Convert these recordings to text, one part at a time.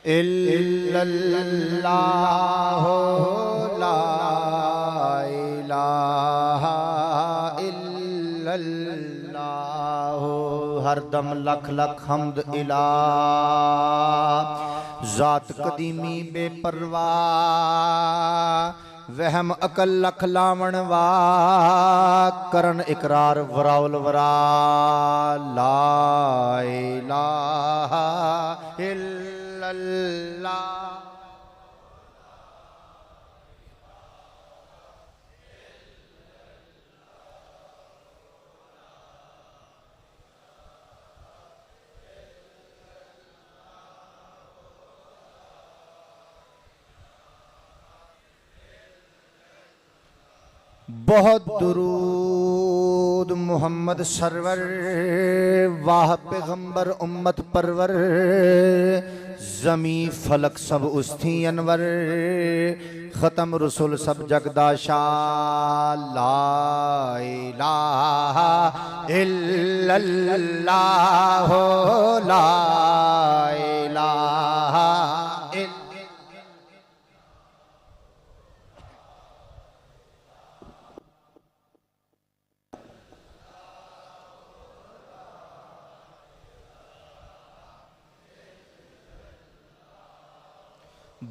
इल्लल्लाहु ला इलाहा इल्लल्लाहु। हरदम लख लख हमद इला जात कदीमी बेपरवाह। वहम अकल लख लावण वा करन इकरार वराउल वरा। ला इलाहा इल्लल्लाह। बहुत दुरूद मोहम्मद सरवर वाह पैगंबर उम्मत परवर। जमी फलक सब उस्थी अनवर खत्म रसुल सब जगदाशा। ला इलाहा इल्लल्लाह ला इलाहा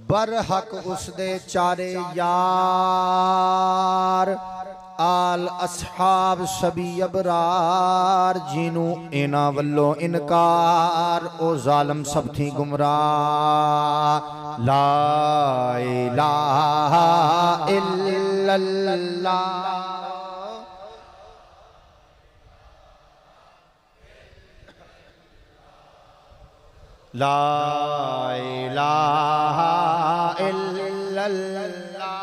बरहक उसदे चारे यार आल असहाब सभी अबरार। जिनू इना वल्लो इनकार ओ जालम सब थी गुमराह। ला इलाहा इल्लल्लाह। ला इलाहा इल्लल्लाह।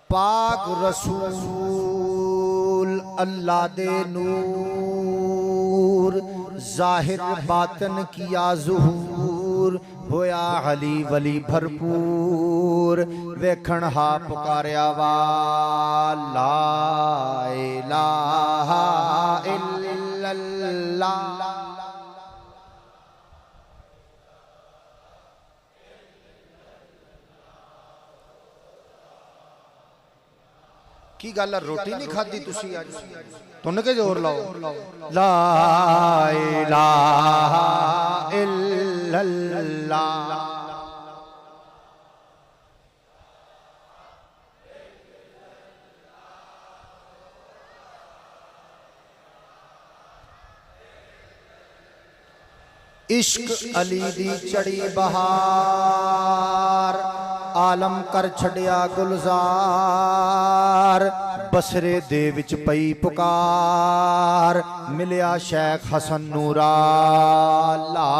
पाक रसूल अल्लाह दे नूर जाहिर बातन किया ज़ुहूर। होया हली वली भरपूर वेखण हा पुकारिया वा। ला इलाहा इल्लल्लाह। की गल रोटी नहीं खाधी तुसी अज तुन के जोर लाओ। ला इलाहा इल्लल्लाह। इश्क अली दी चढ़ी बहार आलम कर छड़िया गुलजार। बसरे दे विच पई पुकार मिलिया शेख हसन नूरा। ला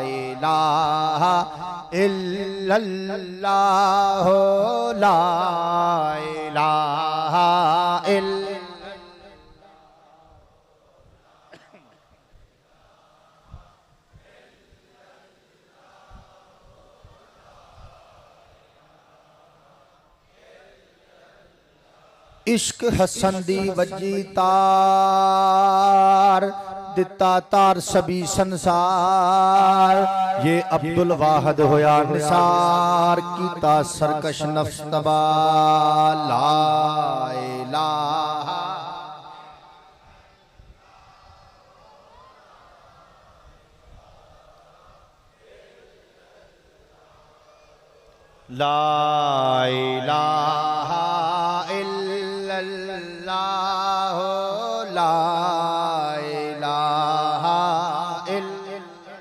इलाहा इल्लल्लाह ला इलाहा इल्लल्लाह। इश्क हसन दी वजी तार दिता तार सभी संसार। ये अब्दुल वाहद होया निसार कीता सरकश नफ्स तबा। ला इलाहा ला इलाहा इल्लल्लाह ला इलाहा इल्लल्लाह।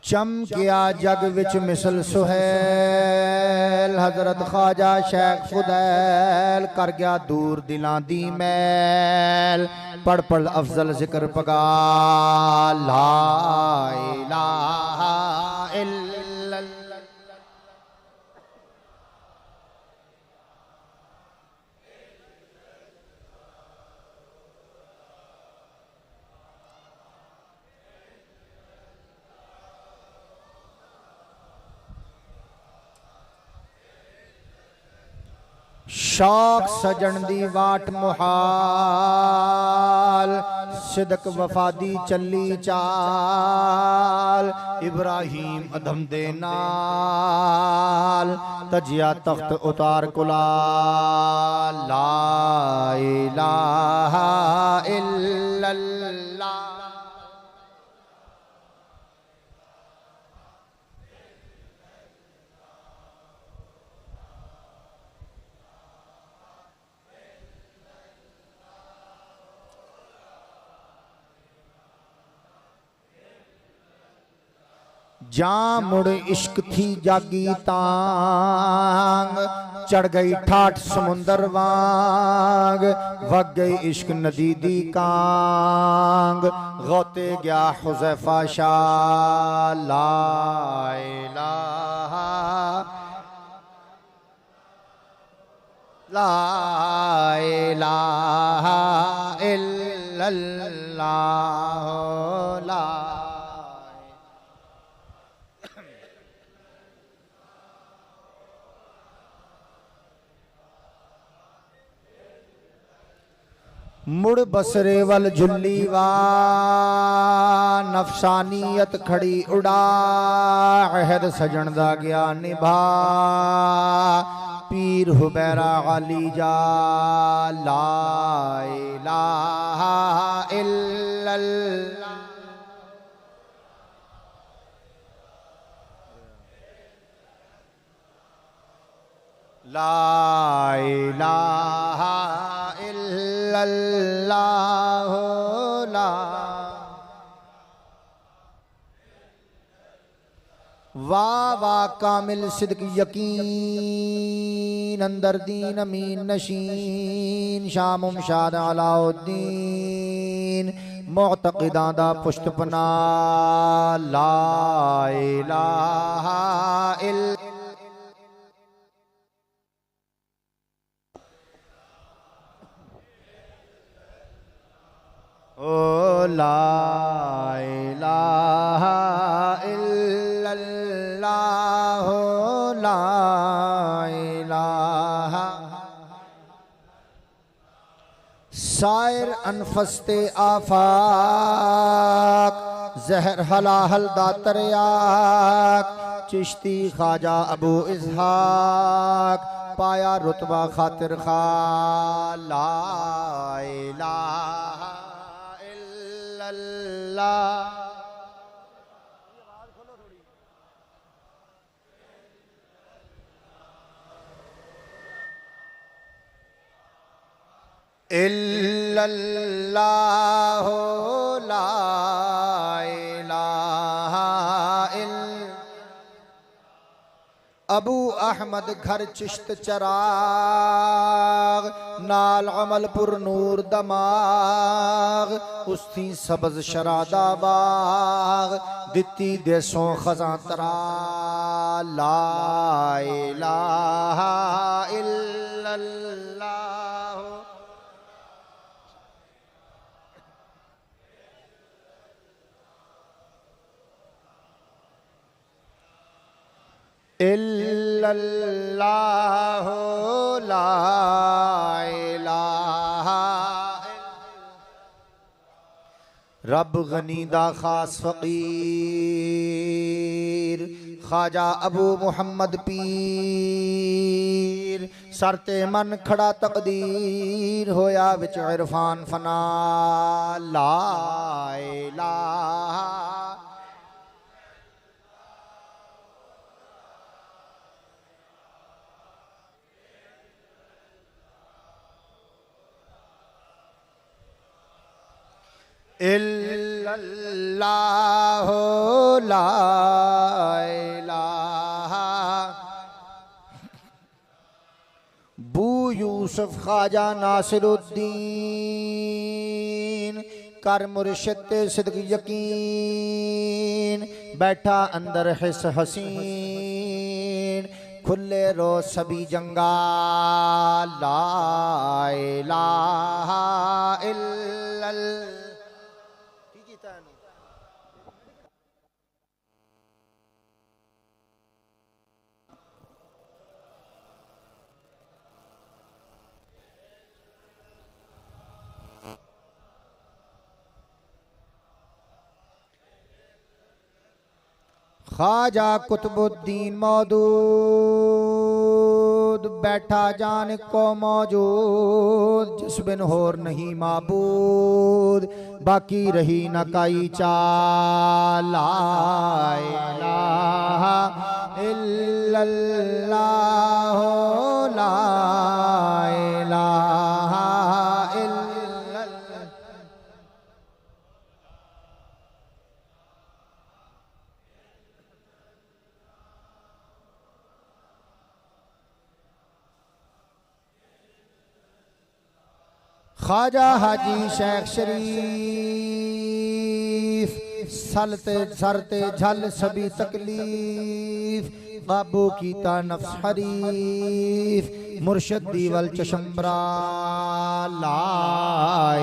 चमकिया जग विच मिसल सुहैल हजरत ख्वाजा शेख फुदैल कर गया दूर दिलां दी मैल। पढ़ पढ़ अफजल जिक्र पगा। ला इलाहा इल्लल्लाह। शौक सजन दी वाट मुहाल सिदक वफादी चली चाल इब्राहिम अधम दे नाल तजिया तख्त उतार कुलाल ला इलाहा इल्लल्लाह। जा मुड़ इश्क थी जागी तांग चढ़ गई ठाठ समुंदर वांग वग गई इश्क नदी दी कांग गौते गया हुज़ैफा शाह ला इलाहा ला इलाहा इल्लल्लाह ला। मुड़ बसरे वल झुल्ली वा नफसानियत खड़ी उड़ा अहद सजन दा गया निभा पीर हुबैरा अली जा ला इलाहा इल्लल्लाह। ला इलाहा इल्लल्लाह ला। वाह वाह कामिल सिद्क यकीन अंदर दीन अमीन नशीन शामुम शाद अलाउद्दीन मुअतक़िदां दा पुष्टपना ला इलाहा इल्लल्लाह। ओ ला इलाहा इल्लल्लाह ला इलाहा। सायर अनफस्ते आफाक जहर हलाहल दातरयाक चिश्ती ख्वाजा अबू इसहाक पाया रुतबा खातिर खा ला इलाहा इल्लल्लाह। इल्लल्लाह ला इलाहा इल्लल्लाह। अबू अहमद घर चिश्त चराग नाल अमलपुर नूर दमाग उस्ती सबज शरादा बाग दिती देसों खजा तरा ला इलाहा इल्लल्लाह। इल्लल्लाह ला इलाहा। रब गनी दा खास फकीर ख्वाजा अबू मुहम्मद पीर सरते मन खड़ा तकदीर होया विच इरफान फना ला इलाहा। इल्लल्लाह ला इलाहा। बू यूसुफ ख्वाजा नासिरुद्दीन कर मुर्शिद सिद्क यकीन बैठा अंदर हिस हसीन खुले रोज सभी जंगा ला इलाहा इल्लल्लाह। ख्वाजा कुतुबुद्दीन मौदूद बैठा जान को मौजूद, जिस बिन होर नहीं माबूद, बाकी रही न काई चाल। ला इलाहा इल्लल्लाह, ला इलाहा इल्लल्लाह। ख्वाजा हाजी शेख शरीफ सलते सरते झल सभी तकलीफ, काबू कीता नफ्स हरीफ, मुर्शद दीवल चशम्बरा। ला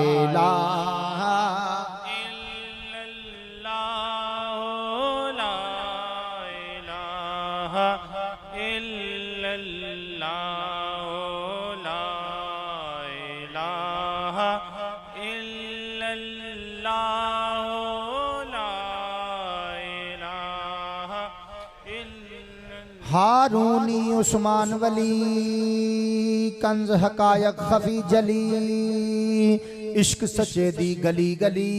इलाहा इल्लल्लाह, ला इलाहा इल्लल्लाह, ला इलाहा इल्लल्लाह, ला इलाहा इल्लल्लाह। हारूनी उस्मान वली कंज हकायक खफी जली, इश्क सचे दी गली गली,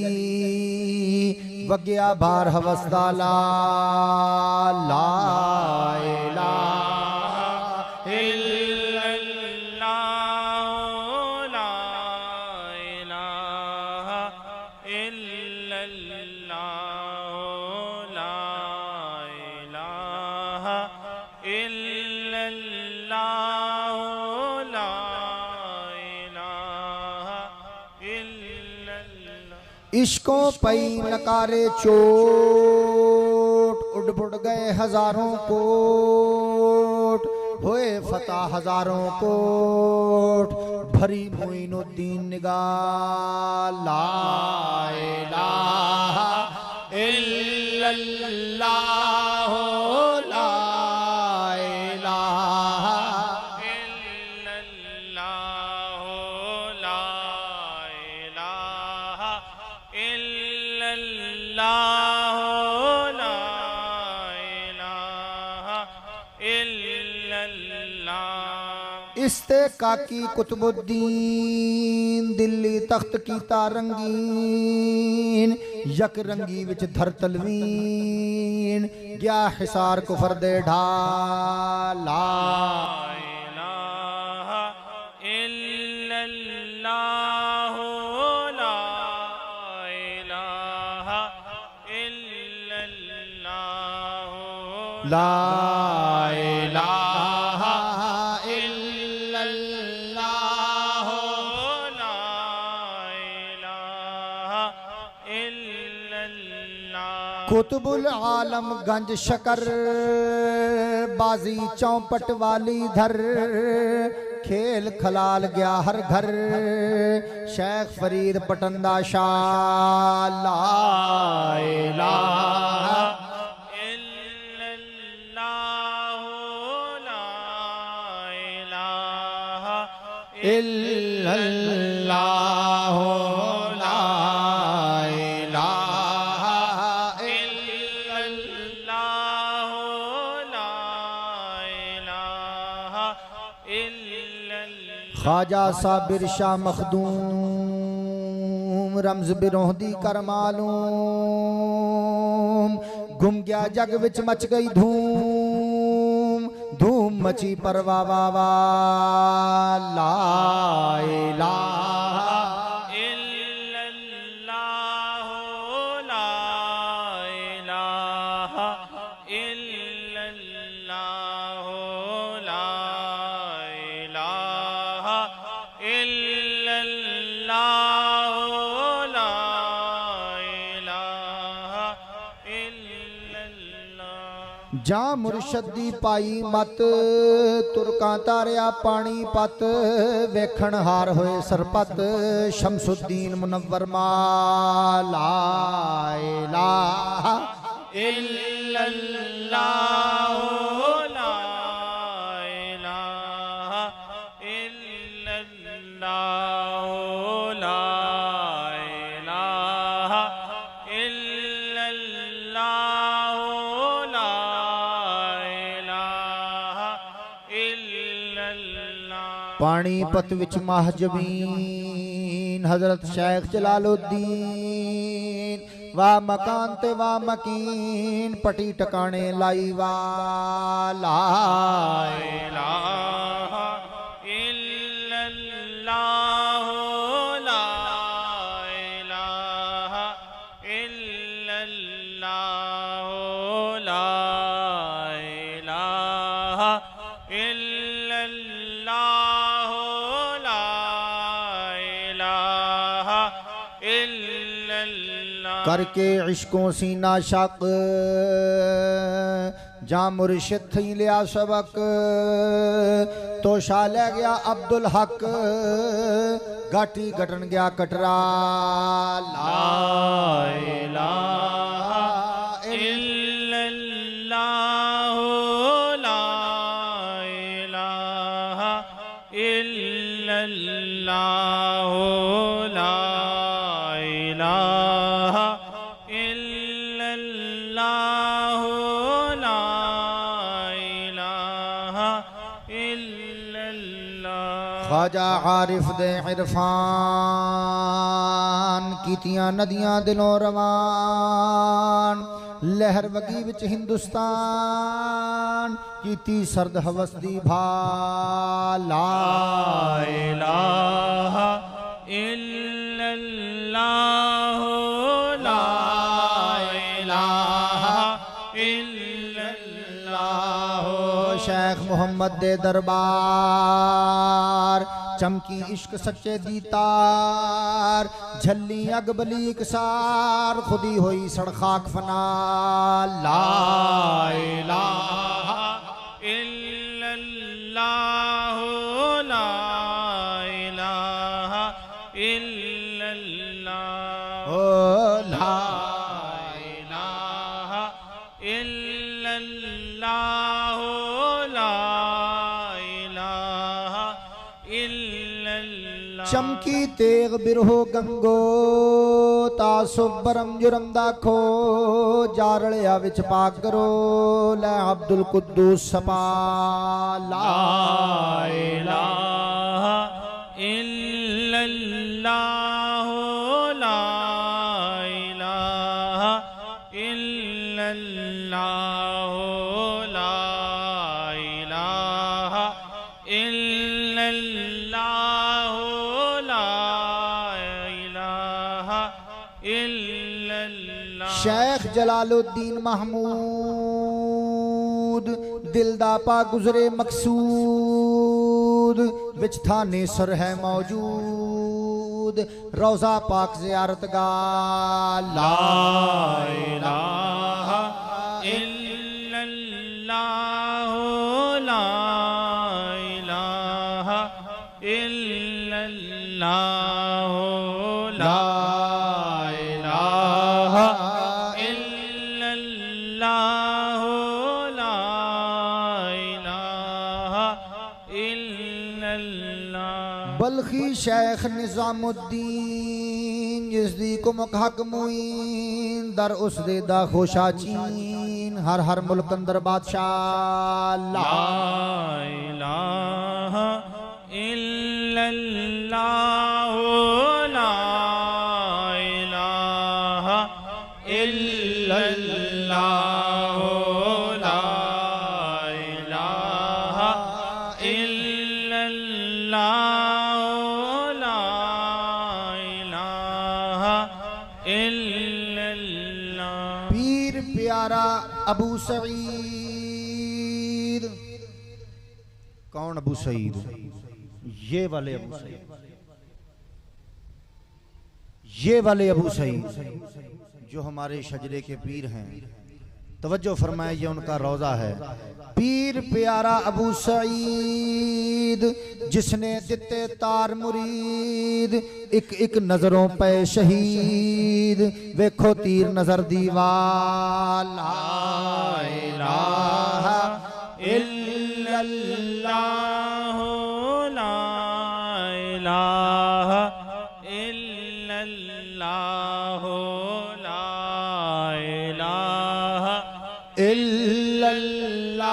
वग्या बार हवसदाला। ला इलाहा इल्लल्लाह, ला इलाहा इल्लल्लाह, ला इलाहा इल्लल्लाह, ला इलाहा इल्लल्लाह। इश्कों पई नकारे चोट, उड़ बुड़ गए हजारों कोट, होए फतह हजारों कोट, भरी मोइनुद्दीन निगाह। ला इलाहा इल्लल्लाह, ला इलाहा इल्लल्लाह, ला इलाहा इल्लल्लाह, ला इलाहा इल्लल्लाह। इस्तेका की कुतुबुद्दीन, दिल्ली तख्त की तारंगीन, यक रंगी विच धर तलवीन, गया हिसार कुफर दे ढाल। ला इलाहा इल्लल्लाह, ला इलाहा इल्लल्लाह, ला इलाहा इल्लल्लाह, ला इलाहा इल्लल्लाह। कुतुबुल आलम गंज शकर, बाजी चौपट वाली धर, खेल खलाल गया हर घर, शेख फरीद पटंदा शाह। ला इलाहा इल्लल्लाह, ला इलाहा इल्लल्लाह, ला इलाहा इल्लल्लाह, ला इलाहा इल्लल्लाह। ख्वाजा साबिर शाह मखदूम, रमज बिरोहदी कर मालूम, गुम गया जग विच मच गई धूम, धूम मची परवा वावा। ला इलाहा इल्लल्लाह, ला इलाहा इल्लल्लाह, ला इलाहा इल्लल्लाह, ला इलाहा इल्लल्लाह। जा मुर्शदी पाई मत, तुरकां तारिया पानी पत, वेखण हार होए सरपत, शमसुद्दीन मुनव्वर माल। ला इलाहा इल्लल्लाह, ला इलाहा इल्लल्लाह, ला इलाहा इल्लल्लाह, ला पानीपत विच महजबीन हजरत शेख जलालुद्दीन वाह मकान ते वाह मकीन पटी टकाने लाई वाला इलाहा इल्लल्लाह ला इलाहा इल्लल्लाह ला इलाहा इल्लल्लाह ला इलाहा इल्लल्लाह करके इश्कों सीना शक जा मुर्शिद थी लिया सबक तो शाह ले गया अब्दुल हक गाटी गटन गया कटरा ला इलाहा इल्लल्लाह ला इलाहा इल्लल्लाह ला इलाहा इल्लल्लाह ला इलाहा इल्लल्लाह ख्वाजा आरिफ दे इरफान कीतियां नदियां दिलों रवान लहर वगी विच हिंदुस्तान कीती सर्द हवस दी भाला इलाहा इल्लल्लाह ला इलाहा इल्लल्लाह शेख मोहम्मद दे दरबार चमकी इश्क सच्चे दीतार झल्ली अगबली कसार खुदी हुई सड़खाक फना ला इलाहा इल्लल्लाह ला इलाहा इल्लल्लाह ओ ला इलाहा इल्लल्लाह ला इलाहा इल्लल्लाह चमकी तेग बिरहो गंगो तासुबरम जुरम दाखो जारलिया विच पाक करो लै अब्दुल कुद्दूस सपा ला इलाहा इल्लल्लाह ला इलाहा इल्लल्लाह ला इलाहा इल्लल्लाह ला इलाहा इल्लल्लाह शेख जलालुद्दीन महमूद दिलदा पा गुजरे मकसूद विच थाने सर है मौजूद रोजा पाक ज़ियारत गा ला इलाहा इल्लल्लाह ला इलाहा इल्लल्लाह ला इलाहा इल्लल्लाह ला इलाहा इल्लल्लाह बल्खी शेख निजामुद्दीन जिसदी कुमक हक मुईन दर उस दे दा खोशा चीन हर हर मुल्क अंदर बादशाह ला इलाहा इल्लल्लाह ला इलाहा इल्लल्लाह ला इलाहा इल्लल्लाह ला इलाहा इल्लल्लाह पीर प्यारा अबू सईद कौन अबू सईद ये वाले अबू सईद ये वाले अबू सईद जो हमारे शजरे के पीर हैं तवज्जो फरमाए ये उनका रोजा है पीर प्यारा अबू सईद जिसने दिते तार मुरीद एक एक नजरों पे शहीद वेखो तीर नजर दीवाला इलाहा इल्लल्लाह ला इलाहा इल्लल्लाह ला इलाहा इल्लल्लाह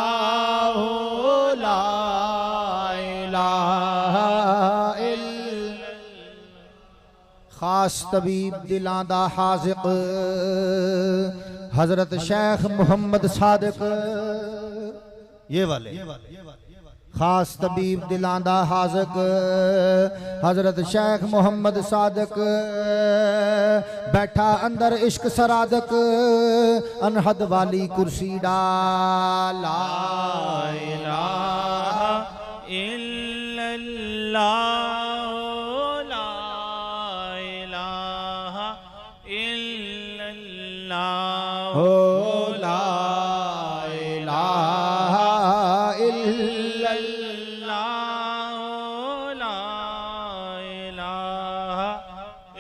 ला इलाहा खास तबीब दिलां दा हाज़िक हजरत शेख मोहम्मद सादिक, ये वाले खास तबीब दिलां दा हाज़िक हजरत शेख मोहम्मद सादिक, बैठा अंदर इश्क सरादक अनहद वाली कुर्सी डाला। ला इलाहा इल्लल्लाह, ला इलाहा इल्लल्लाह, हो ला इलाहा इल्लल्लाह, ला इलाहा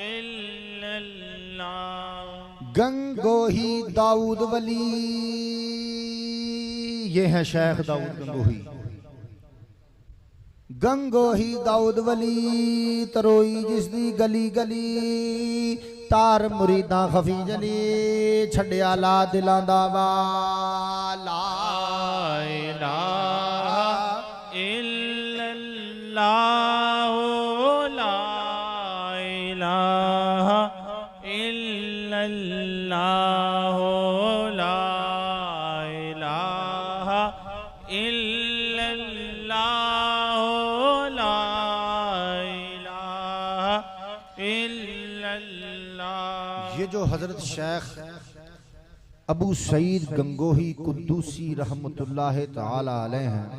इल्लल्लाह। गंगोही दाऊद वली, ये है शेख दाऊद गंगोही। गंगोही दाऊद वली तरोई जिसदी गली गली, तार मुरीदा खफी जली छड़िया ला दिलां दा वाला। इलाहा इल्लल्लाह, ला इलाहा इल्लल्लाह, ला इलाहा इल्लल्लाह, ला इलाहा इल्लल्लाह। ये जो हजरत शेख अबू सईद गंगोही कुद्दूसी रहमतुल्लाह ताला अलैह हैं,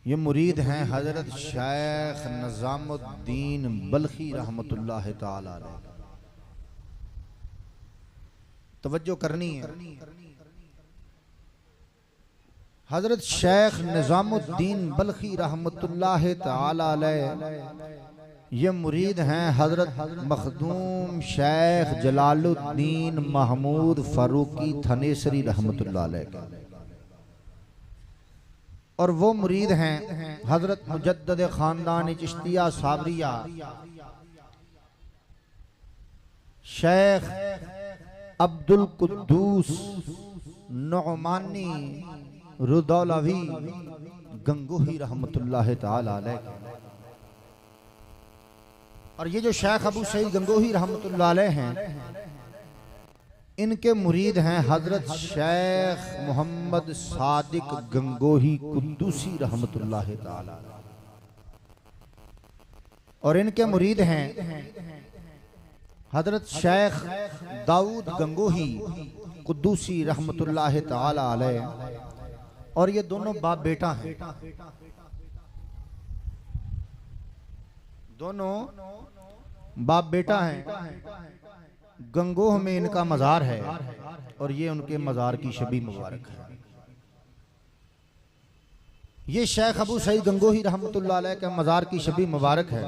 ये मुरीद हैं हजरत शेख निजामुद्दीन बल्खी रहमतुल्लाह ताला अलैह। तवज्जो करनी है, हजरत शेख निजामुद्दीन बल्खी रहमतुल्लाह ताला अलैह ये मुरीद हैं हजरत मखदूम शेख जलालुद्दीन महमूद फारूकी थनेसरी रहमतुल्लाह अलैह, और वो मुरीद हैं हजरत मुजद्दद खानदान चिश्तिया साबरिया शेख अब्दुल कुद्दूस नुअमानी रुदौलवी गंगोही रहमतुल्लाह ताला अलैह। और ये जो शेख अबू सईद गंगोही रहमतुल्लाह अलैह हैं, इनके मुरीद हैं हजरत शेख मोहम्मद सादिक गंगोही कुद्दूसी रहमतुल्लाह ताला, और इनके मुरीद हैं हजरत शेख दाऊद गंगोही कुद्दूसी रहमतुल्लाह ताला अलैह, और ये दोनों बाप बेटा हैं, दोनों बाप बेटा हैं। गंगोह में इनका मज़ार है, और ये उनके मज़ार की शबी मुबारक है। ये शेख अबू सईद गंगोही रहमतुल्लाह अलैह के मज़ार की शबी मुबारक है।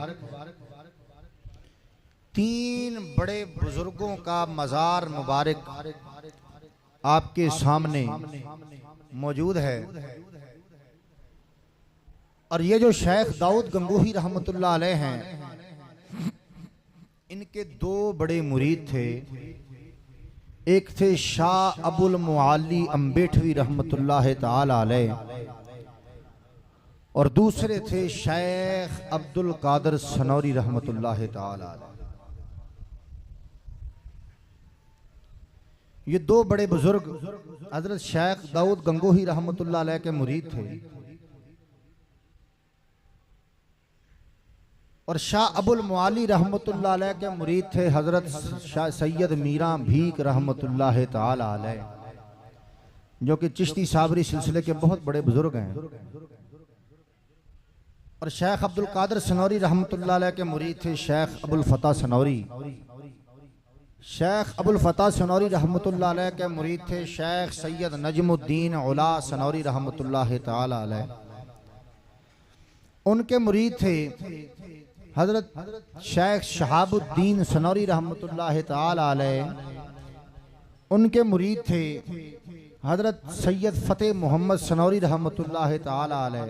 तीन बड़े बुजुर्गों का मज़ार मुबारक आपके सामने मौजूद है, और ये जो शेख दाऊद गंगोही रहमतुल्लाह अलैह हैं, इनके दो बड़े मुरीद थे। एक थे शाह अबुल मुअल्ली अम्बेठवी रहमतुल्लाह ताला अलैह, और दूसरे थे शेख अब्दुल कादर सनौरी रहमतुल्लाह ताला अलैह। ये दो बड़े बुजुर्ग हजरत शेख दाऊद गंगोही रहमतुल्लाह अलैह के मुरीद थे, और शाह अबुल मुअल्ली रहमतुल्लाह अलैह के मुरीद थे हजरत शाह सैयद मीरा भीख रहमतुल्लाह ताला अलैह, जो कि चिश्ती साबरी सिलसिले के बहुत बड़े बुजुर्ग हैं। और शेख अब्दुल कादर सनौरी रहमतुल्लाह अलैह के मुरीद थे शेख अबुल फता सनौरी। शेख अबुल फता सनौरी रहमतुल्लाह अलैह के मुरीद थे शेख सैयद नजमुद्दीन उला सनौरी रहमतुल्लाह ताला अलैह। उनके मुरीद थे हजरत शेख शहाबुद्दीन सनौरी रहमतुल्लाह ताला अलैह। उनके मुरीद थे हजरत सैयद फ़तेह मोहम्मद सनौरी रहमतुल्लाह ताला अलैह।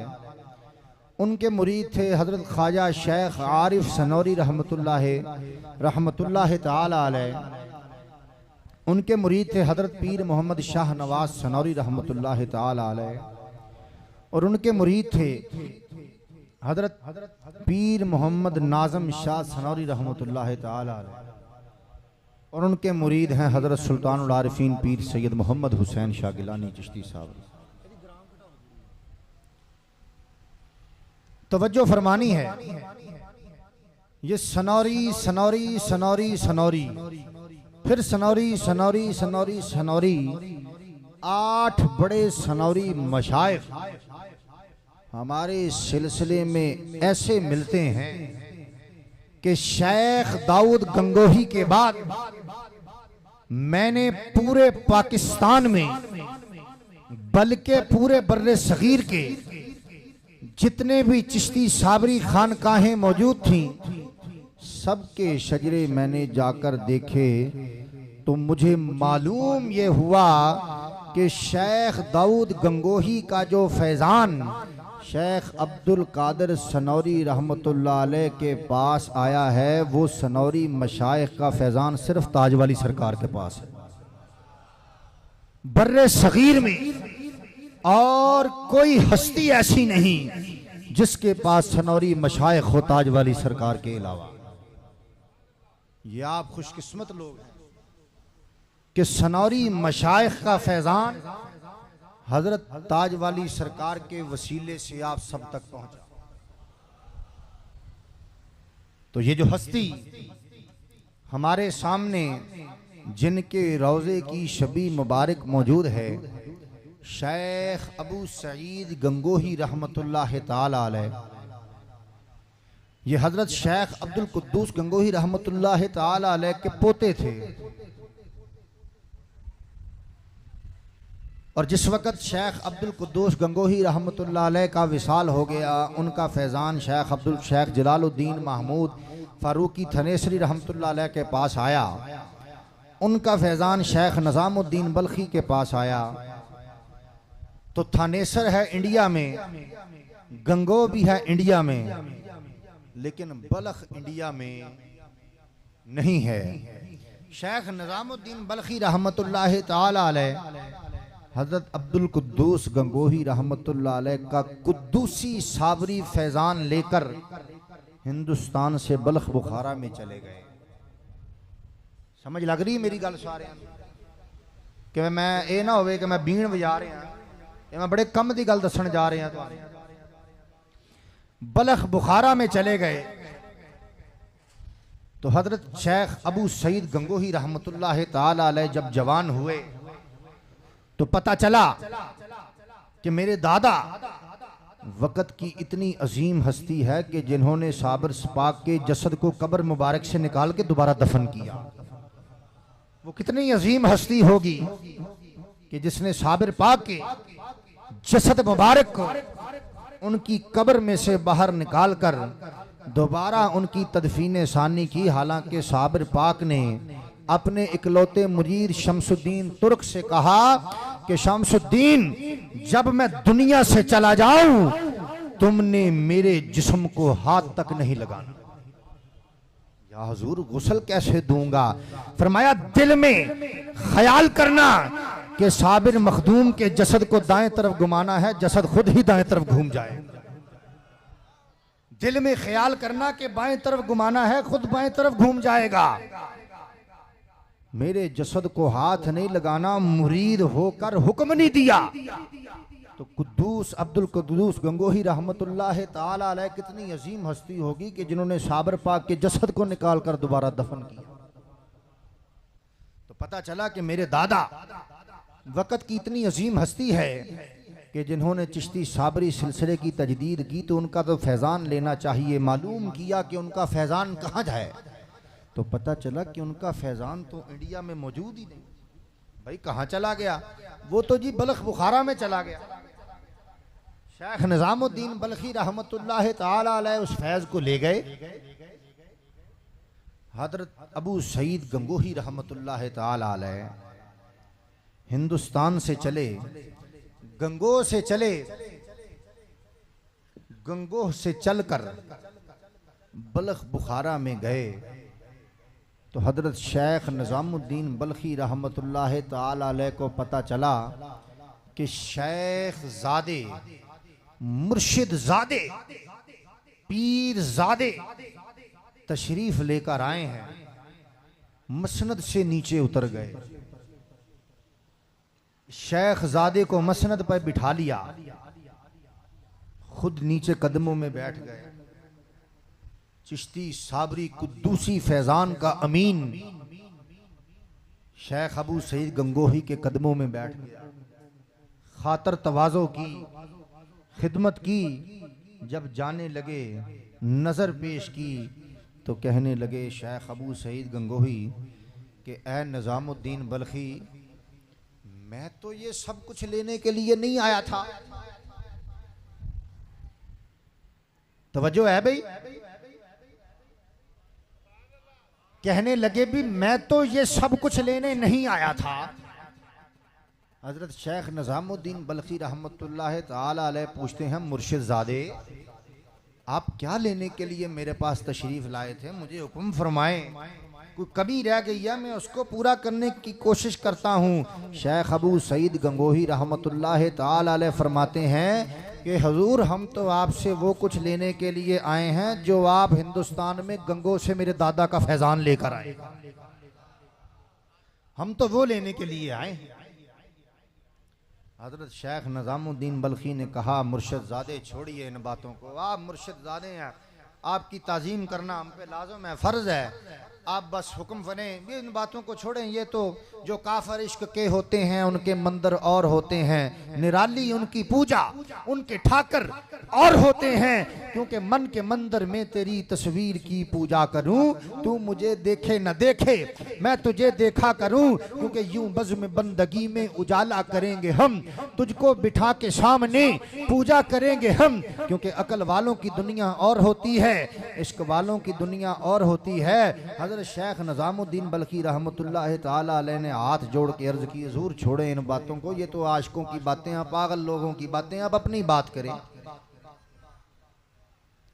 उनके मुरीद थे हजरत ख्वाजा शेख आरिफ सनौरी रहमतुल्लाह ताला अलैह। उनके मुरीद थे हजरत पीर मोहम्मद शाह नवाज सनौरी रहमतुल्लाह ताला अलैह। और उनके मुरीद थे हजरत पीर मोहम्मद नाज़म शाह सनौरी रहमतुल्लाह ताला अलैह और उनके मुरीद हैं हजरत सुल्तानुल आरिफीन पीर सैयद मोहम्मद हुसैन शाह गिलानी चिश्ती साहब। तवज्जो फरमानी है, ये सनौरी सनौरी सनौरी सनौरी फिर सनौरी सनौरी सनौरी सनौरी 8 बड़े सनौरी मशाइख हमारे सिलसिले में ऐसे मिलते हैं कि शेख दाऊद गंगोही के बाद मैंने पूरे पाकिस्तान में बल्कि पूरे बर्रे सगीर के जितने भी चिश्ती साबरी खानकाहें मौजूद थीं सबके शजरे मैंने जाकर देखे तो मुझे मालूम ये हुआ कि शेख दाऊद गंगोही का जो फैज़ान शेख अब्दुल कादिर सनौरी रहमतुल्लाह अलैह के पास आया है वो सनौरी मशाइख का फैज़ान सिर्फ ताज वाली सरकार के पास है बर्रे सगीर में, और कोई हस्ती ऐसी नहीं जिसके पास सनौरी मशाइख हो ताज वाली सरकार के अलावा। ये आप खुशकिस्मत लोग हैं कि सनौरी मशाइख का फैज़ान हजरत ताज वाली सरकार के वसीले से आप सब तक पहुंचा। तो ये जो हस्ती हमारे सामने जिनके रोज़े की शबी मुबारक मौजूद है शेख अबू सईद गंगोही रहमतुल्लाह ताला अलैह, ये हजरत शेख अब्दुल कुद्दूस गंगोही रहमतुल्लाह ताला अलैह के पोते थे। और जिस वक़्त शेख अब्दुल कुद्दूस गंगोही रहमतुल्लाह अलैह का विसाल हो गया उनका फैज़ान शेख जलालुद्दीन महमूद फारूकी थनेसरी रहमतुल्लाह अलैह के पास आया, उनका फैज़ान शेख निज़ामुद्दीन बल्खी के पास आया। तो थानेसर है इंडिया में, गंगो भी है इंडिया में, लेकिन बल्ख इंडिया में नहीं है। शेख निज़ामुद्दीन बल्खी रहमतुल्लाह ताला अलैह हजरत अब्दुल कुद्दूस गंगोही रहमतुल्लाह अलैह का कुद्दूसी साबरी फैज़ान लेकर हिंदुस्तान से बल्ख बुखारा में चले गए। समझ लग रही मेरी गल सारे कि मैं ये ना होवे कि मैं बीण बजा रहा, मैं बड़े कम की गल दसन जा रहा। तो बल्ख बुखारा में चले गए तो हजरत शेख अबू सईद गंगोही रहमतुल्लाह ताला अलैह जब जवान हुए तो पता चला कि मेरे दादा वक़्त की इतनी अजीम हस्ती है कि जिन्होंने साबिर पाक के जसद को कब्र मुबारक से निकाल के दोबारा दफन किया। वो कितनी अजीम हस्ती होगी कि जिसने साबिर पाक के जसद मुबारक को उनकी कब्र में से बाहर निकाल कर दोबारा उनकी तदफीन सानी की। हालांकि साबिर पाक ने अपने इकलौते मुरीद शमसुद्दीन तुर्क से कहा कि शमसुद्दीन जब मैं दुनिया से चला जाऊं तुमने मेरे जिस्म को हाथ तक नहीं लगाना। या हुजूर गुस्ल कैसे दूंगा? फरमाया दिल में ख्याल करना कि साबिर मखदूम के जसद को दाएं तरफ घुमाना है, जसद खुद ही दाएं तरफ घूम जाए। दिल में ख्याल करना कि बाएं तरफ घुमाना है, खुद बाएं तरफ घूम जाएगा। मेरे जसद को हाथ नहीं लगाना, मुरीद होकर हुक्म नहीं दिया। तो कुद्दूस अब्दुल कुद्दूस गंगोही रहमतुल्लाह ताला अलैह कितनी अजीम हस्ती होगी कि जिन्होंने साबिर पाक के जसद को निकाल कर दोबारा दफन किया। तो पता चला कि मेरे दादा वक़्त की इतनी अजीम हस्ती है कि जिन्होंने चिश्ती साबरी सिलसिले की तजदीद की तो उनका तो फैज़ान लेना चाहिए। मालूम किया कि उनका फैज़ान कहाँ जाए तो पता चला कि उनका फैज़ान तो इंडिया में मौजूद ही नहीं। भाई कहाँ चला गया? वो तो जी बल्ख बुखारा में चला गया। शेख निज़ामुद्दीन बल्खी रहमतुल्लाह ताला अलैह उस फैज़ को ले गए। हज़रत अबू सईद गंगोही रहमतुल्लाह ताला अलैह हिंदुस्तान से चले, गंगोह से चले, गंगोह से चलकर बल्ख बुखारा में गए तो हजरत शेख निज़ामुद्दीन बल्खी रहमतुल्लाह ताला अलैह को पता चला कि शेख ज़ादे मुर्शिद ज़ादे पीरजादे तशरीफ लेकर आए हैं, मसनद से नीचे उतर गए। शेख जादे को मसनद पर बिठा लिया, खुद नीचे कदमों में बैठ गए। चिश्ती साबरी कुद्दूसी फैजान का अमीन शेख अबू सईद गंगोही के कदमों में बैठ गया। खातर तवाज़ो की, खिदमत की। जब जाने लगे, नज़र पेश की तो कहने लगे शेख अबू सईद गंगोही कि ए निज़ामुद्दीन बल्खी, मैं तो ये सब कुछ लेने के लिए नहीं आया था। तवज्जो है भाई? कहने लगे भी मैं तो ये सब कुछ लेने नहीं आया था। हजरत शेख निज़ामुद्दीन बल्खी रहमतुल्लाह ताला अलैह पूछते हैं, मुर्शिद ज़ादे आप क्या लेने के लिए मेरे पास तशरीफ लाए थे? मुझे हुक्म फरमाएं, कोई कमी रह गई है मैं उसको पूरा करने की कोशिश करता हूँ। शेख अबू सईद गंगोही रहमतुल्लाह ताला अलैह फरमाते हैं कि हजूर हम तो आपसे वो कुछ लेने के लिए आए हैं जो आप हिंदुस्तान में गंगों से मेरे दादा का फैजान लेकर आए। हम तो वो लेने के लिए आए हैं। हजरत शेख निज़ामुद्दीन बल्खी ने कहा, मुर्शिद ज़ादे छोड़िए इन बातों को, आप मुर्शिद ज़ादे हैं, आपकी ताज़ीम करना हम पे लाज़िम है, फ़र्ज़ है। आप बस हुक्म फरें, ये इन बातों को छोड़ें। ये तो जो काफिर इश्क के होते हैं उनके मंदिर और होते हैं, निराली उनकी पूजा, उनके ठाकर और होते हैं। क्योंकि मन के मंदिर में तेरी तस्वीर की पूजा करूं, तू मुझे देखे न देखे मैं तुझे देखा करूं। क्योंकि यूं बज़्म बंदगी में उजाला करेंगे हम, तुझको बिठा के सामने पूजा करेंगे हम। क्योंकि अकल वालों की दुनिया और होती है, इश्क वालों की दुनिया और होती है। हज़रत शेख निज़ामुद्दीन बल्खी रहमतुल्लाह ताला अलैह ने हाथ जोड़ के अर्ज की, हुजूर छोड़े इन बातों को, ये तो आशिकों की बातें हैं, पागल लोगों की बातें, आप अपनी बात करें।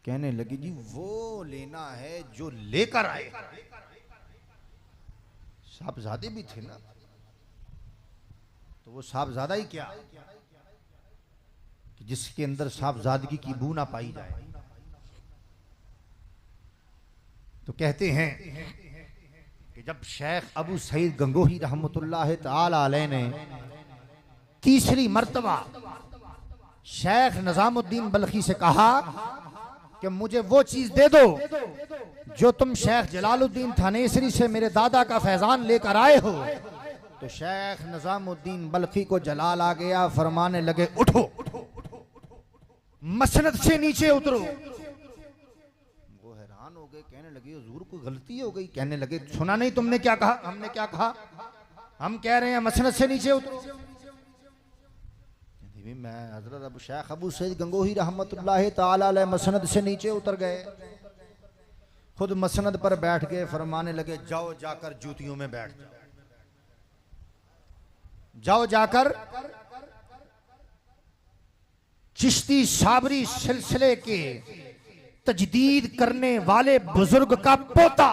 कहने लगी जी वो लेना है जो लेकर आए। साहबजादे भी थे ना, तो वो साहबजादा ही क्या कि जिसके अंदर साहबजादगी की बू ना पाई जाए। तो कहते हैं कि जब शेख अबू सईद गंगोही रहमतुल्लाह ताला अलैह ने तीसरी मर्तबा शेख निज़ामुद्दीन बल्खी से कहा कि मुझे वो चीज दे दो जो तुम शेख जलालुद्दीन थानेसरी से मेरे दादा का फैजान लेकर आए हो, तो शेख निज़ामुद्दीन बल्खी को जलाल आ गया। फरमाने लगे, उठो, मसनद से नीचे उतरो। कहने लगे हुजूर कोई गलती हो गई। कहने लगे, सुना नहीं तुमने क्या कहा? हमने क्या कहा? हम कह रहे हैं मसनद से नीचे उतरो। मैं हजरत अबू शेख अबू सईद गंगोही रहमतुल्लाह ताला अलैह मसनद से नीचे उतर गए, खुद मसनद पर बैठ गए। फरमाने लगे, जाओ जाकर जूतियों में बैठ जाओ, जाओ जाकर चिश्ती साबरी सिलसिले के तजदीद करने वाले बुजुर्ग का पोता,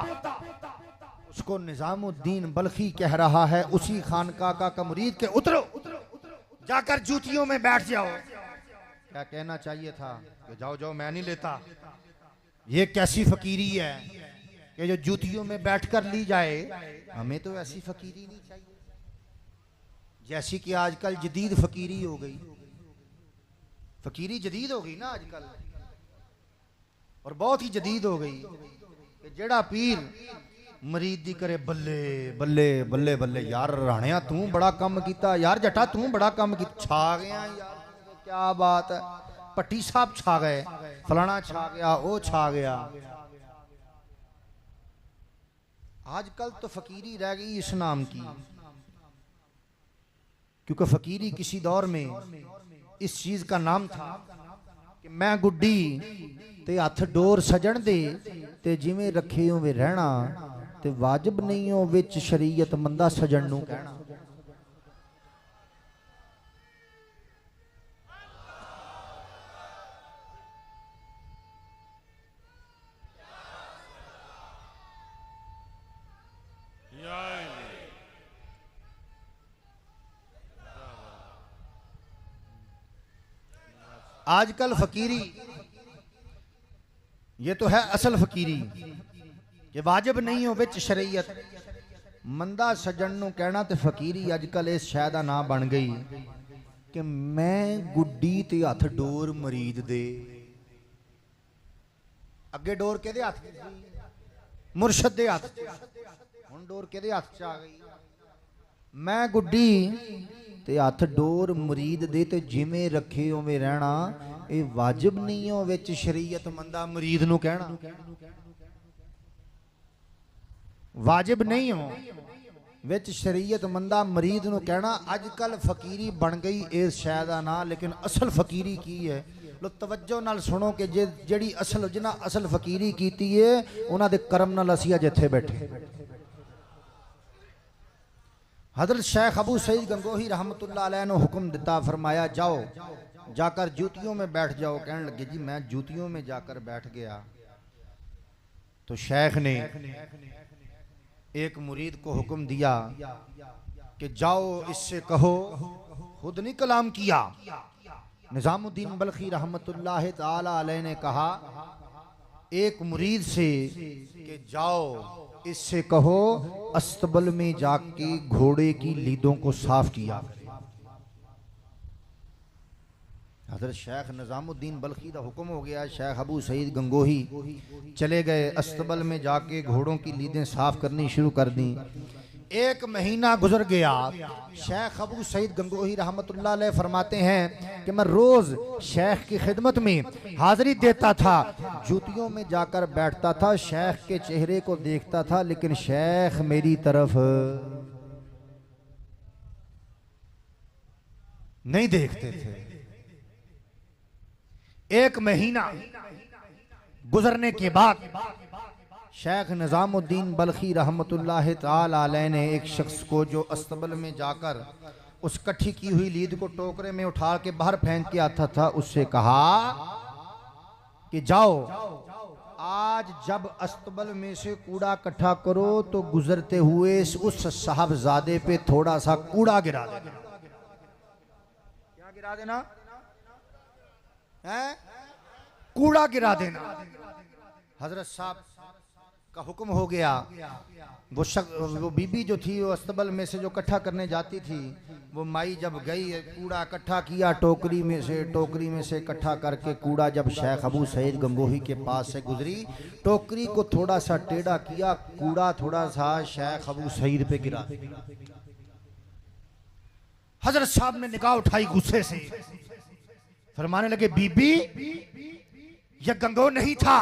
उसको निज़ामुद्दीन बल्खी कह रहा है, उसी खानका का मुरीद के उतरो, जाकर जूतियों में बैठ जाओ। क्या कहना चाहिए था कि जाओ जाओ मैं नहीं लेता। ये कैसी फकीरी है कि जो जूतियों में बैठकर ली जाए? हमें तो ऐसी फकीरी नहीं चाहिए जैसी कि आजकल जदीद फकीरी हो गई। फकीरी जदीद हो गई ना आजकल, और बहुत ही जदीद हो गई कि जेड़ा पीर मरीद दी करे बल्ले बल्ले बल्ले बल्ले। यार राणिया तू बड़ा कम किया, यार जटा तू बड़ा कम किया, छा गया यार, क्या बात है, पट्टी साहब छा गए, फलाना छा गया, वो छा गया। आजकल तो फकीरी रह गई इस नाम की, क्योंकि फकीरी किसी दौर में इस चीज का नाम था कि मैं गुड्डी ते हथ डोर सजन दे ते जिवें रखे उवें रहना, ते वाजिब नहीं हो विच शरीयत मंदा सजन नूं कहना। आजकल फकीरी ये तो है असल फकीरी कि वाजिब नहीं हो विच शरीयत। मंदा सज्जन नूं कहना ते फकीरी अजकल इस शै दा नां बन गई कि मैं गुड्डी ते हथ डोर मरीद दे। अगे डोर किहदे हथ मुर्शद दे हथ, हुण डोर किहदे हथ च आ गई। मैं गुड्डी ते हथ डोर मुरीद दे ते जिवें रखे उवें रहना। ये वाजिब नहीं हो विच शरीयत मंदा मुरीद नूं कहना। वाजिब नहीं हो विच शरीयत मंदा मरीद नूं कहना। अजकल फकीरी बन गई इस शै दा नां, लेकिन असल फकीरी की है? लो तवज्जो नाल सुनो कि जेड़ी असल जिन्हां असल फकीरी कीती है उन्हां दे करम नाल असीं अज इत्थे बैठे। हजरत शेख अबू सईद गंगोही रहमतुल्लाह अलैह ने हुक्म दिता, फरमाया जाओ जाकर जूतियों में बैठ जाओ। कहने लगे जी मैं जूतियों में जाकर बैठ गया तो शेख ने एक मुरीद को हुक्म दिया कि जाओ इससे कहो, खुद नहीं कलाम किया। निजामुद्दीन बल्खी रहमतुल्लाह ताला अलैह ने कहा एक मुरीद से कि जाओ इससे कहो अस्तबल में जाके घोड़े की लीदों को साफ किया। हजरत शेख निजामुद्दीन बल्खी का हुक्म हो गया। शेख अबू सईद गंगोही चले गए, अस्तबल में जाके घोड़ों की लीदें साफ करनी शुरू कर दी। एक महीना गुजर गया। शेख अबू सईद गंगोही रहमतुल्लाह अलैह फरमाते हैं कि मैं रोज शेख की खिदमत में हाजिरी देता था, जूतियों में जाकर बैठता था, शेख के चेहरे को देखता था, लेकिन शेख मेरी तरफ नहीं देखते थे। एक महीना गुजरने के बाद शेख निजामुद्दीन बल्खी रहमतुल्लाह ताला अलैह ने एक शख्स को जो अस्तबल में जाकर उस कट्ठी की हुई लीद को टोकरे में उठा के बाहर फेंक के आता था, उससे कहा कि जाओ आज जब अस्तबल में से कूड़ा इकट्ठा करो तो गुजरते हुए उस साहबजादे पे थोड़ा सा कूड़ा गिरा देना। क्या गिरा देना है? कूड़ा गिरा देना। हजरत साहब का हुक्म हो गया। वो बीबी जो थी वो अस्तबल में से जो इकट्ठा करने जाती थी, वो माई जब गई कूड़ा इकट्ठा किया टोकरी में से इकट्ठा करके कूड़ा जब शेख अबू सईद गंगोही के पास से गुजरी, टोकरी को थोड़ा सा टेढ़ा किया, कूड़ा थोड़ा सा शेख अबू सईद पे गिरा। हजरत साहब ने निगाह उठाई गुस्से से, फरमाने लगे बीबी यह गंगो नहीं था,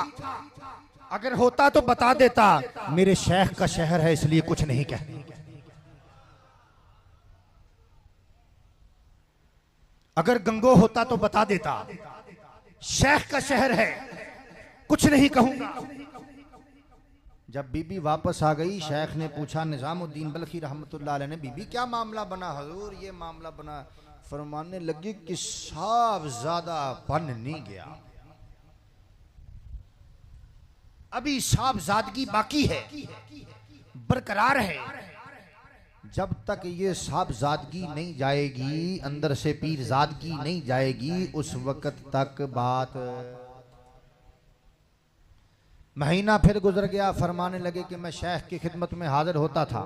अगर होता तो बता देता, मेरे शेख का शहर है इसलिए कुछ नहीं कहते। अगर गंगो होता तो बता देता, शेख का शहर है कुछ नहीं कहूंगा। जब बीबी वापस आ गई, शेख ने पूछा निजामुद्दीन बल्खी रहमतुल्लाह अलैह ने, बीबी क्या मामला बना? हजूर ये मामला बना। फरमाने लगे कि साहबजादा बन नहीं गया, अभी साहबजादगी बाकी है, बरकरार है। जब तक ये साहबजादगी नहीं जाएगी, अंदर से पीरजादगी नहीं जाएगी, उस वक्त तक बात। महीना फिर गुजर गया। फरमाने लगे कि मैं शेख की खिदमत में हाजिर होता था,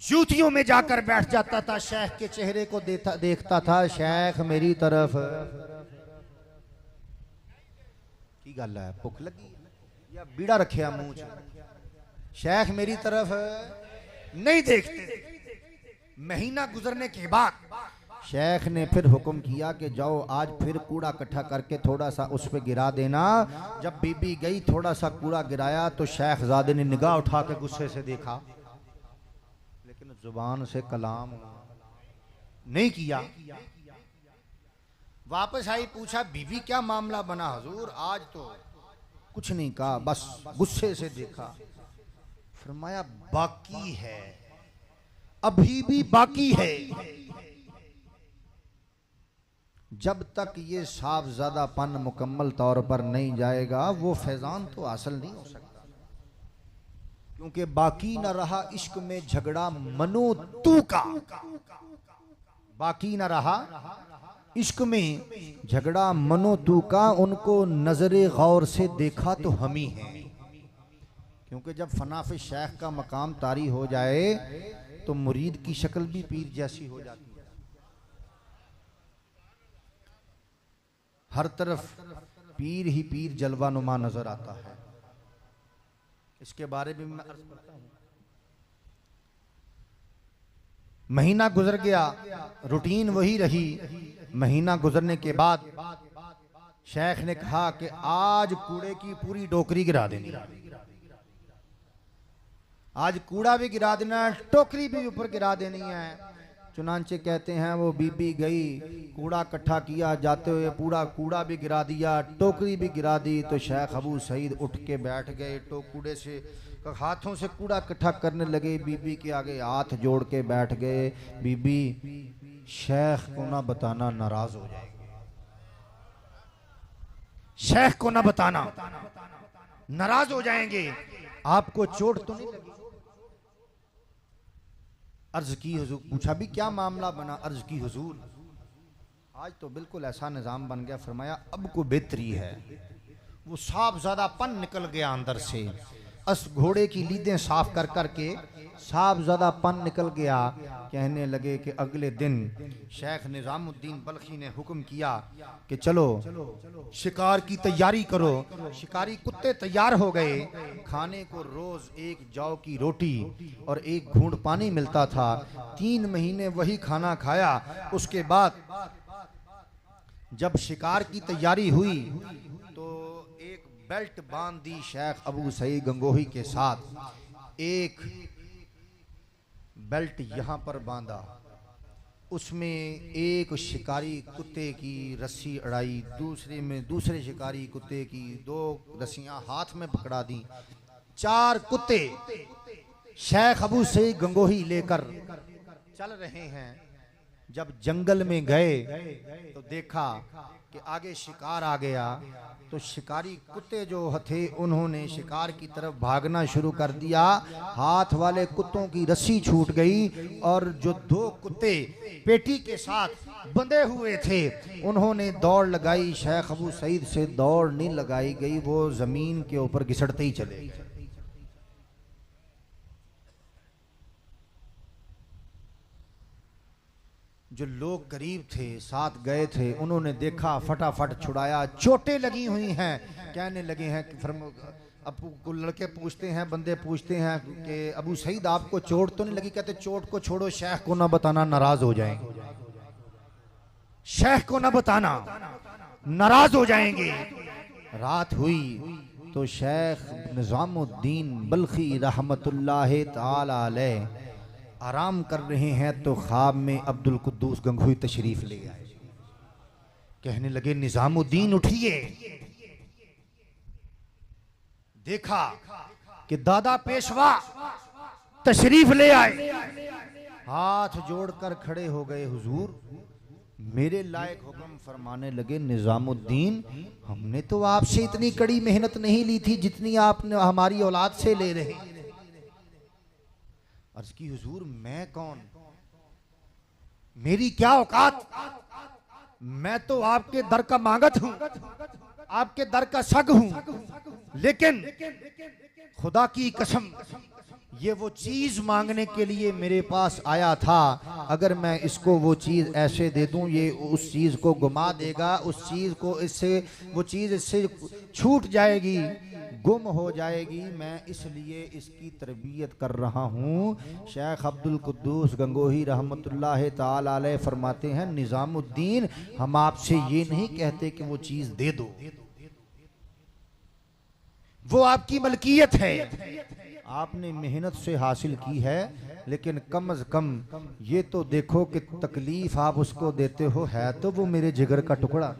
जूतियों में जाकर बैठ जाता था, शेख के चेहरे को देखता था, शेख मेरी तरफ। की गल है, भुख लगी या बीड़ा रखिया मुंह च? शेख मेरी तरफ नहीं देखते। महीना गुजरने के बाद शेख ने फिर हुक्म किया कि जाओ आज फिर कूड़ा इकट्ठा करके थोड़ा सा उस पे गिरा देना। जब बीबी गई, थोड़ा सा कूड़ा गिराया तो शेखजादे ने निगाह उठा के गुस्से से देखा, लेकिन जुबान से कलाम नहीं किया। वापस आई, पूछा बीबी क्या मामला बना? हजूर आज तो कुछ नहीं कहा, बस गुस्से से देखा। फरमाया बाकी है, अभी भी बाकी है। जब तक ये साहबजादापन मुकम्मल तौर पर नहीं जाएगा वो फैजान तो हासिल नहीं हो सकता, क्योंकि बाकी न रहा इश्क में झगड़ा मनो तू का। बाकी न रहा इश्क में झगड़ा मनो तू का, उनको नजरे गौर से देखा तो हम ही हैं। क्योंकि जब फनाफ शेख का मकाम तारी हो जाए तो मुरीद की शक्ल भी पीर जैसी हो जाती है। हर तरफ पीर ही पीर जलवा नुमा नजर आता है। इसके बारे में मैं अर्ज करता हूं। महीना गुजर गया, रूटीन वही रही। महीना गुजरने के बाद शेख ने कहा कि आज कूड़े की पूरी टोकरी गिरा देनी, आज कूड़ा भी गिरा देना, टोकरी भी ऊपर गिरा देनी है। चुनांचे कहते हैं वो बीबी गई, कूड़ा इकट्ठा किया, जाते हुए पूरा कूड़ा भी गिरा दिया, टोकरी भी गिरा दी। तो शेख अबू सईद उठ के बैठ गए, कूड़े से हाथों से कूड़ा इकट्ठा करने लगे। बीबी के आगे हाथ जोड़ के बैठ गए। बीबी, शेख को ना बताना नाराज हो जाएंगे, शेख को ना बताना नाराज हो जाएंगे, आपको चोट तो नहीं लगी? अर्ज की हुजूर, पूछा भी क्या मामला बना? अर्ज की हुजूर, आज तो बिल्कुल ऐसा निज़ाम बन गया। फरमाया अब को बेहतरी है। वो साफ ज़्यादा पन निकल गया अंदर से, अस घोड़े की लीदें साफ कर करके साफ ज़्यादा पन निकल गया। कहने लगे कि अगले दिन शेख निज़ामुद्दीन बल्खी ने हुक्म किया कि चलो शिकार की तैयारी करो। शिकारी कुत्ते तैयार हो गए। खाने को रोज़ एक जौ की रोटी और एक घूंट पानी मिलता था। 3 महीने वही खाना खाया। उसके बाद जब शिकार की तैयारी हुई तो एक बेल्ट बांध दी शेख अबू सईद गंगोही के साथ। एक बेल्ट यहाँ पर बांधा, उसमें एक शिकारी कुत्ते की रस्सी अड़ाई, दूसरे में दूसरे शिकारी कुत्ते की 2 रस्सियां हाथ में पकड़ा दी। 4 कुत्ते शेख अबू सईद गंगोही लेकर चल रहे हैं। जब जंगल में गए तो देखा कि आगे शिकार आ गया। तो शिकारी कुत्ते जो थे उन्होंने शिकार की तरफ भागना शुरू कर दिया। हाथ वाले कुत्तों की रस्सी छूट गई और जो 2 कुत्ते पेटी के साथ बंधे हुए थे उन्होंने दौड़ लगाई। शेख अबू सईद से दौड़ नहीं लगाई गई, वो जमीन के ऊपर घिसटते ही चले। जो लोग करीब थे, साथ गए थे, उन्होंने देखा, फटाफट छुड़ाया। चोटें लगी हुई हैं। कहने लगे हैं कि अब लड़के पूछते हैं, बंदे पूछते हैं कि अबू सईद आपको चोट तो नहीं लगी? कहते चोट को छोड़ो, शेख को ना बताना नाराज हो जाएंगे, शेख को ना बताना नाराज हो जाएंगे। रात हुई तो शेख निज़ामुद्दीन बल्खी रहमतुल्लाह ताला अलैह आराम कर रहे हैं तो ख्वाब में अब्दुल कुद्दूस गंगोही तशरीफ ले आए। कहने लगे निज़ामुद्दीन उठिए। देखा कि दादा पेशवा तशरीफ ले आए। हाथ जोड़कर खड़े हो गए। हुजूर, मेरे लायक हुक्म फरमाने लगे। निज़ामुद्दीन, हमने तो आपसे इतनी कड़ी मेहनत नहीं ली थी जितनी आपने हमारी औलाद से ले रहे। अर्ज की हुजूर, मैं कौन, मेरी क्या औकात? मैं तो आपके दर का मांगत हूं, आपके दर का सग हूं, लेकिन खुदा की कसम ये वो चीज मांगने के लिए मेरे पास आया था। अगर मैं इसको वो चीज ऐसे दे दूं, ये उस चीज को गुमा देगा, उस चीज को इससे, वो चीज इससे छूट जाएगी, गुम हो जाएगी। मैं इसलिए इसकी तरबियत कर रहा हूँ। शेख अब्दुल कुद्दूस गंगोही रहमतुल्लाह ताला अलैह फरमाते हैं, निज़ामुद्दीन, हम आपसे ये नहीं कहते कि वो चीज दे दो, वो आपकी मलकियत है, आपने मेहनत से हासिल की है, लेकिन कम अज कम ये तो देखो कि तकलीफ आप उसको देते हो, है तो वो मेरे जिगर का टुकड़ा,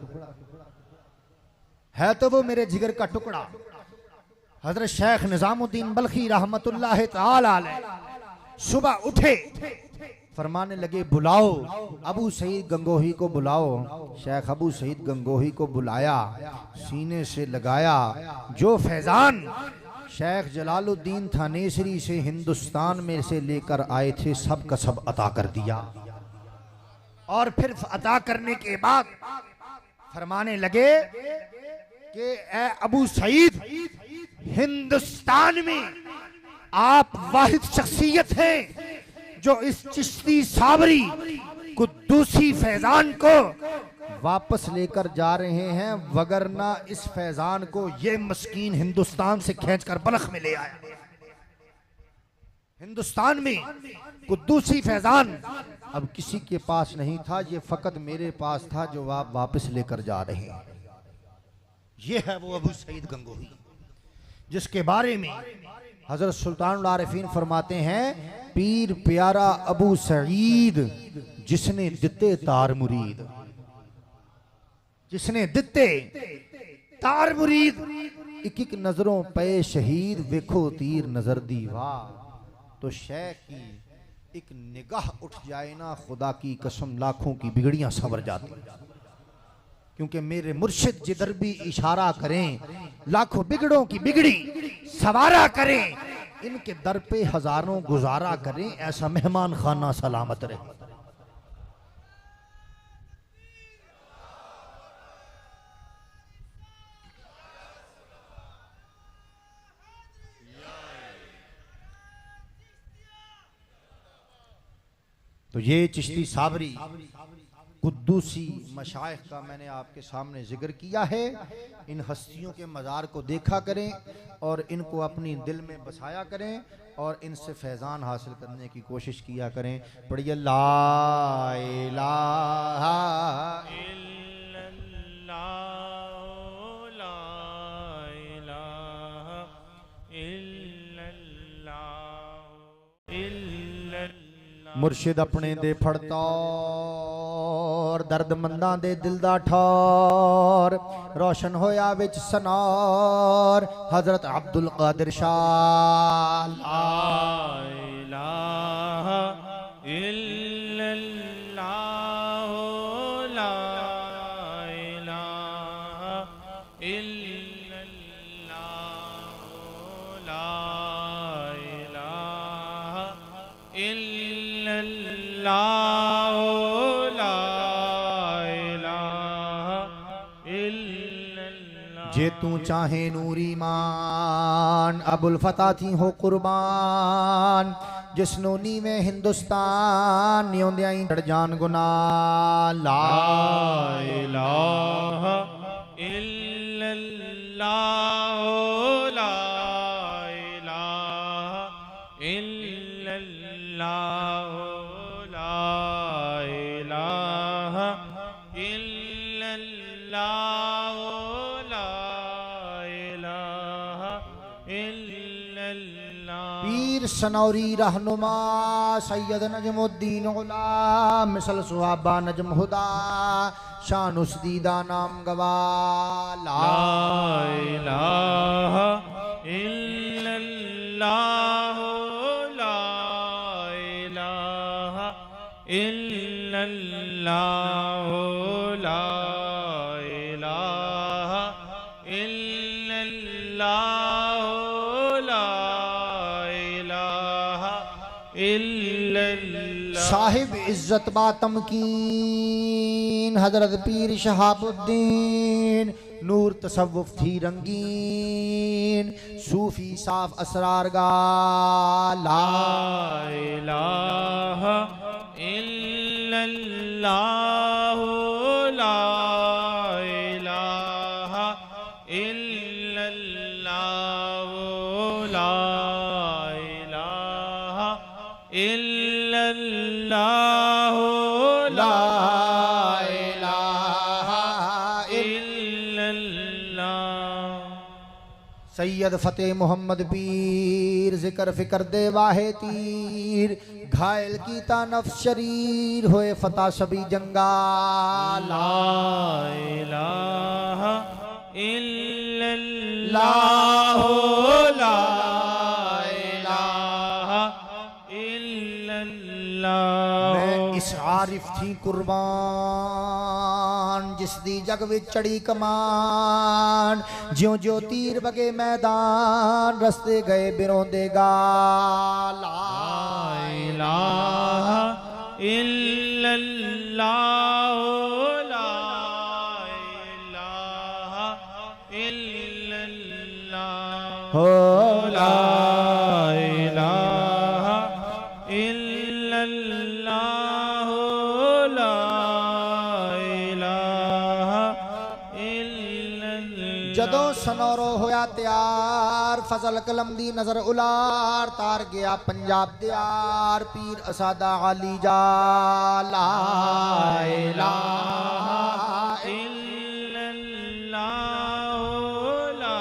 है तो वो मेरे जिगर का टुकड़ा। हजरत शेख निज़ामुद्दीन बल्खी रहमतुल्लाह ताला अलैह सुबह उठे, फरमाने लगे बुलाओ अबू सईद गंगोही को बुलाओ। शेख अबू सईद गंगोही को बुलाया, सीने से लगाया। जो फैजान शेख जलालुद्दीन थानेसरी से हिंदुस्तान में से लेकर आए थे, सब का सब अता कर दिया। और फिर अदा करने के बाद फरमाने लगे कि ए अबू सईद, हिंदुस्तान में आप वाहिद शख्सियत हैं जो इस चिश्ती साबरी कुद्दूसी फैजान को वापस लेकर जा रहे हैं, वगरना इस फैजान को ये मस्कीन हिंदुस्तान से खींचकर बलख में ले आया। हिंदुस्तान में कुद्दूसी फैजान अब किसी के पास नहीं था, ये फकत मेरे पास था जो आप वापस लेकर जा रहे हैं। ये है वो अबू सईद गंगोही जिसके बारे में हजरत सुल्तानुल आरिफीन फरमाते हैं, पीर प्यारा अबू सईद जिसने दिते तार मुरीद, जिसने दिते तार मुरीद, एक एक नजरों पे शहीद, वेखो तीर नजर दीवा। तो शेख की एक निगाह उठ जाए ना, खुदा की कसम लाखों की बिगड़ियां संवर जाती, क्योंकि मेरे मुर्शिद जिधर भी इशारा करें लाखों बिगड़ों की बिगड़ी सवारा करें, इनके दर पे हजारों गुजारा करें, ऐसा मेहमान खाना सलामत रहे। तो ये चिश्ती साबरी कुद्दूसी मशाइख का मैंने आपके सामने जिक्र किया है। इन हस्तियों के मज़ार को देखा करें और इनको अपनी दिल में बसाया करें और इनसे फैज़ान हासिल करने की कोशिश किया करें। पढ़िए ला इलाहा इल्लल्लाह, ला इलाहा इल्लल्लाह, इल्लल्लाह। मुर्शिद अपने दे फड़ता और दर्दमंदा दे दिल दा ठौर, रोशन होया विच सनार हजरत अब्दुल कादिर शाह। ला इलाहा इल्लल्लाह, ला इलाहा इल्लल्लाह, ला इलाहा इल्लल्लाह, ला इलाहा इल्लल्लाह। जे तू चाहे नूरी मान अबुल फता थी हो कुर्बान, जिसनो नीवे हिंदुस्तान न्योंदियां ही चढ़ जान गुना। ला इलाहा इल्लल्लाह, ला इलाहा इल्लल्लाह, ला इलाहा इल्लल्लाह, ला इलाहा इल्लल्लाह। पीर सनौरी रहनुमा सैयद नजमुद्दीन गुलाम मिसल सुहाबा नजम हुदा शान उस दीदा नाम गवा। ला इलाहा इल्लल्लाह, ला इलाहा इल्लल्लाह, ला इलाहा इल्लल्लाह, ला इलाहा इल्लल्लाह। साहिब इज्जत बातम कीन हजरत पीर शहाबुद्दीन, नूर तसव्वुफ थी रंगीन सूफी साफ असरारगा। ला इलाहा इल्लल्लाह, ला इलाहा इल्लल्लाह, ला इलाहा इल्लल्लाह, ला इलाहा इल्लल्लाह। सैयद फतेह मोहम्मद पीर जिक्र फिकर दे वाहे तीर, घायल कीता नफ्स शरीर होए फता सभी जंगा। ला इलाहा इल्लल्लाह, ला इलाहा इल्लल्लाह। मैं इस आरिफ थी कुर्बान जिस दी जग विच चढ़ी कमान, ज्यों ज्यों तीर बगे मैदान रस्ते गए बिरोंदेगा। ला इलाहा इल्लल्लाह, इल्लल्लाहु ला इलाहा इल्लल्लाह। जदों सनौरो होया तैयार फजल कलम दी नजर उलार तार गया पंजाब दियार पीर असादा अली जा ला इलाहा इल्लल्लाहु ला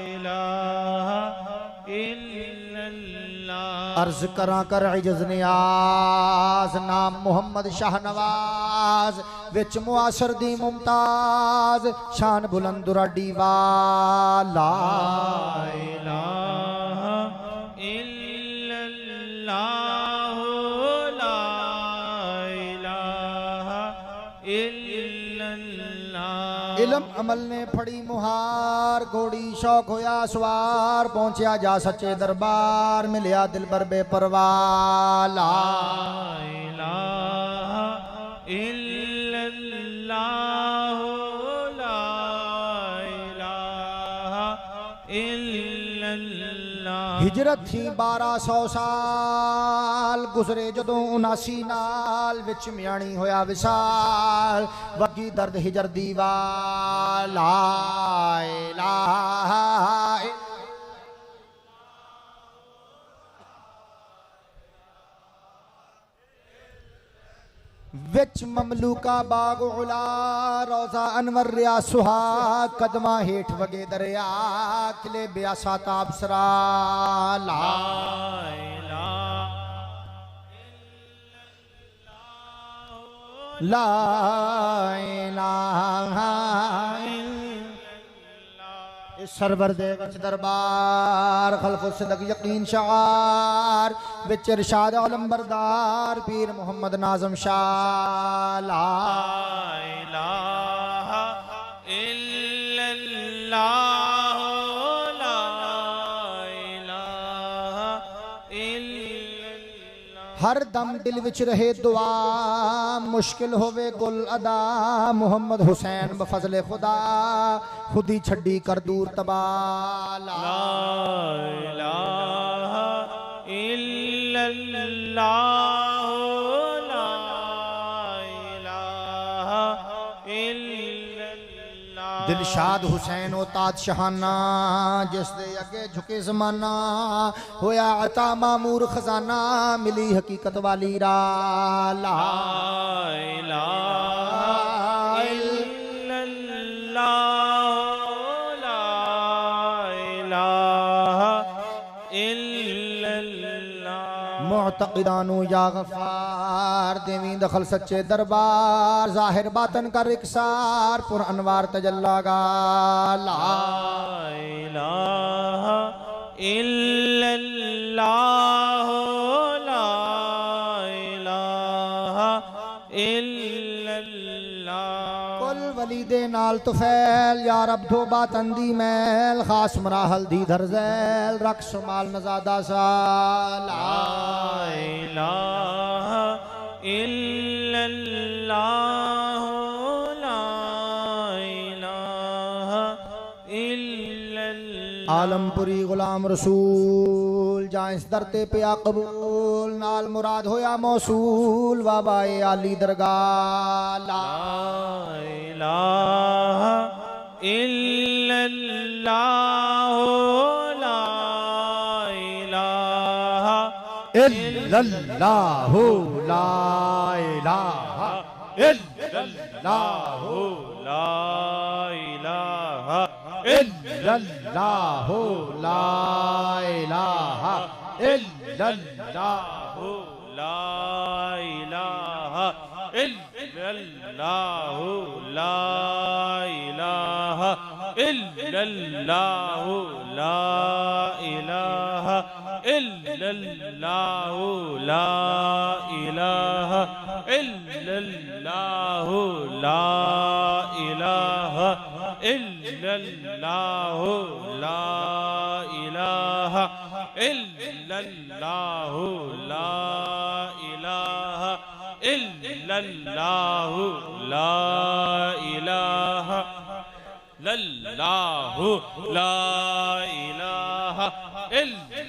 इलाहा इल्लल्लाह। अर्ज करा कर इजज नियाज नाम मोहम्मद शाहनवाज विच मुआसर दी मुमताज शान बुलंद दुराडी वाला इलाहा इल्लल्लाहु ला इलाहा इल्लल्लाह। इल्म अमल ने फड़ी मुहार घोड़ी शौक होया सवार पहुंचा जा सच्चे दरबार मिलिया दिल बर बेपरवाला इलाहा इल्लल्लाहु ला इलाहा इल्लल्लाह। हिजरत थी 1200 साल गुजरे जदों 79 नाल विच म्याणी होया विसाल वगी दर्द हिजर दीवाला इलाहा विच ममलूका बाग उला रोजा अनवर रिया सुहाग कदमा हेठ वगे दरिया किले ब्यासा ताबसरा ला ला इलाहा इस सरवर दे विच दरबार खल्फुल सिद्दीक यकीन शार विच इरशाद आलम बरदार पीर मोहम्मद नाज़म शाह ला इलाहा इल्लल्लाहु ला इलाहा इल्लल्लाह। हर दम दिल विच रहे दुआ मुश्किल होवे गुल अदा मोहम्मद हुसैन बफजले खुदा खुदी छड़ी कर दूर तबाला ला इलाहा इल्लल्लाहु ला इलाहा इल्लल्लाह। दिलशाद हुसैन ओ ताज शहाना जिस दे अगे झुके जमाना होया अता मामूर खजाना मिली हकीकत वाली रा ला इलाहा इल्लल्लाहु ला इलाहा इल्लल्लाह। मुअतक़िदानो या गफ़ार देवी दखल सच्चे दरबार जाहिर बातन कर इकसार पुर अनवार तजल्ला गा ला इलाहा इल्लल्लाहु ला इलाहा इल्लल्लाह। कुल वली दे नाल तुफैल यार अब दो बातन दी मैल खास मराहल दी धरजैल रख सुमाल नजादा सा ला इलाहा इल्लल्लाहु ला इलाहा इल्लल्लाह। आलमपुरी गुलाम रसूल जा इस दरते पिया कबूल नाल मुराद होया मौसूल बाबाए आली दरगाह ला इलाहा इल्लल्लाहु ला इलाहा इल्लल्लाहु ला इलाहा इल्लल्लाहु ला इलाहा इल्लल्लाहु ला इलाहा इल्लल्लाहु ला इलाहा इल्लल्लाहु ला इलाहा इल्लल्लाहु ला इलाहा इल्लल्लाहु ला इलाहा इल्लल्लाहु ला इलाहा इल्लल्लाहु ला इलाहा इल्लल्लाहु ला इलाहा इल्लल्लाहु ला इलाहा लल्लाहु ला इलाहा इल्लल्लाहु